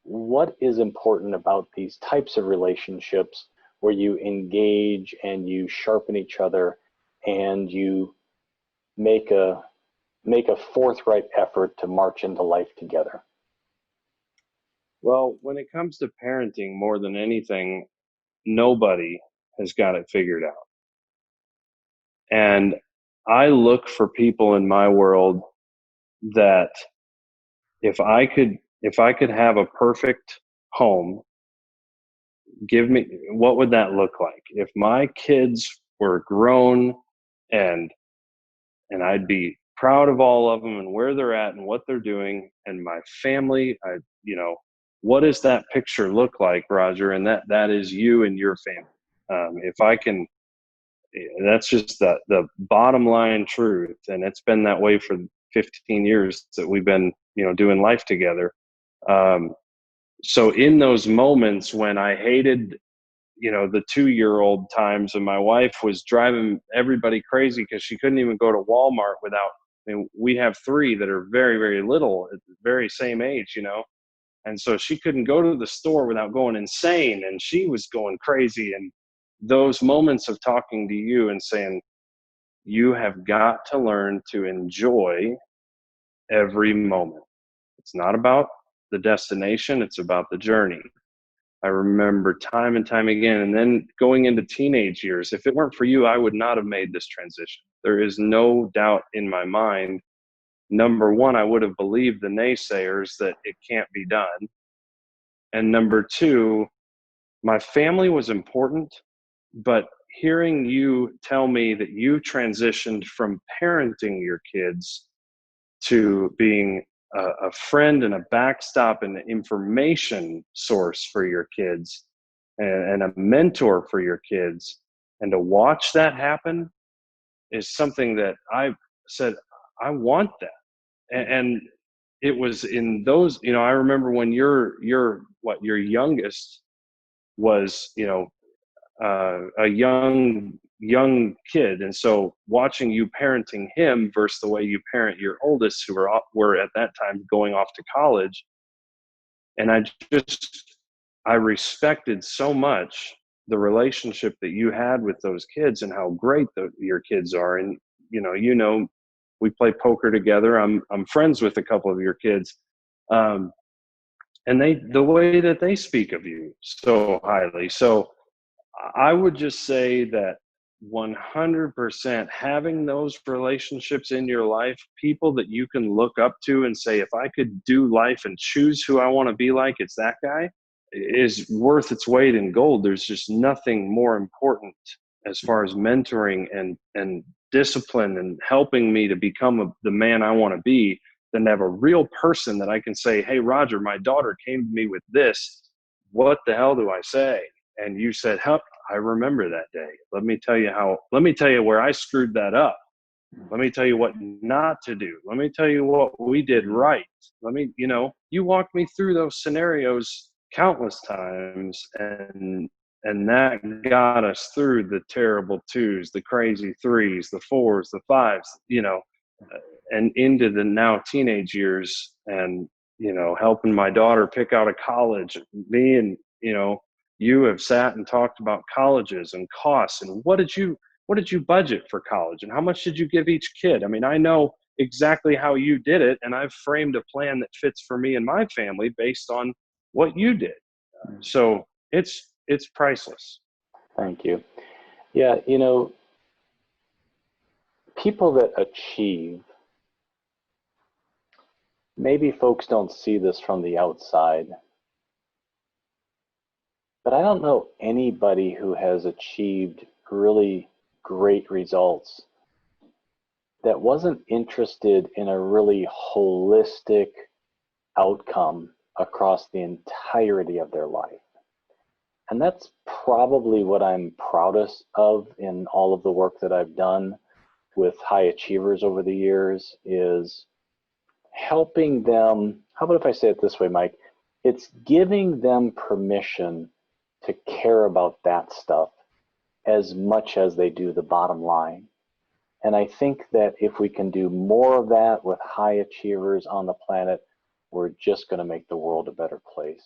what is important about these types of relationships where you engage and you sharpen each other and you make a forthright effort to march into life together? Well, when it comes to parenting, more than anything, nobody has got it figured out. And I look for people in my world that if I could have a perfect home, give me, what would that look like? If my kids were grown and I'd be proud of all of them and where they're at and what they're doing, and my family, what does that picture look like, Roger? And that is you and your family. If I can, that's just the bottom line truth, and it's been that way for 15 years that we've been, doing life together. So in those moments when I hated, the 2-year-old times, and my wife was driving everybody crazy because she couldn't even go to Walmart without, I mean, we have 3 that are very, very little at the very same age, and so she couldn't go to the store without going insane, and she was going crazy. And those moments of talking to you and saying, you have got to learn to enjoy every moment. It's not about the destination, it's about the journey. I remember time and time again, and then going into teenage years, if it weren't for you, I would not have made this transition. There is no doubt in my mind. Number one, I would have believed the naysayers that it can't be done. And number two, my family was important, but hearing you tell me that you transitioned from parenting your kids to being a friend and a backstop and an information source for your kids, and a mentor for your kids, and to watch that happen is something that I said, I want that. And it was in those, I remember when your youngest was, a young kid, and so watching you parenting him versus the way you parent your oldest, who were at that time going off to college, and I respected so much the relationship that you had with those kids and how great your kids are. And we play poker together. I'm friends with a couple of your kids, um, and the way that they speak of you so highly. So I would just say that 100% having those relationships in your life, people that you can look up to and say, if I could do life and choose who I want to be like, it's that guy, is worth its weight in gold. There's just nothing more important as far as mentoring and discipline and helping me to become the man I want to be, than to have a real person that I can say, hey, Roger, my daughter came to me with this. What the hell do I say? And you said, "Huh, I remember that day. Let me tell you where I screwed that up. Let me tell you what not to do. Let me tell you what we did right. You walked me through those scenarios countless times, and that got us through the terrible 2s, the crazy 3s, the 4s, the 5s, and into the now teenage years, and, helping my daughter pick out a college. Me and, you have sat and talked about colleges and costs, and what did you budget for college, and how much did you give each kid? I mean, I know exactly how you did it, and I've framed a plan that fits for me and my family based on what you did. So it's priceless. Thank you. Yeah, people that achieve, maybe folks don't see this from the outside, but I don't know anybody who has achieved really great results that wasn't interested in a really holistic outcome across the entirety of their life. And that's probably what I'm proudest of in all of the work that I've done with high achievers over the years, is helping them. How about if I say it this way, Mike? It's giving them permission to care about that stuff as much as they do the bottom line. And I think that if we can do more of that with high achievers on the planet, we're just going to make the world a better place.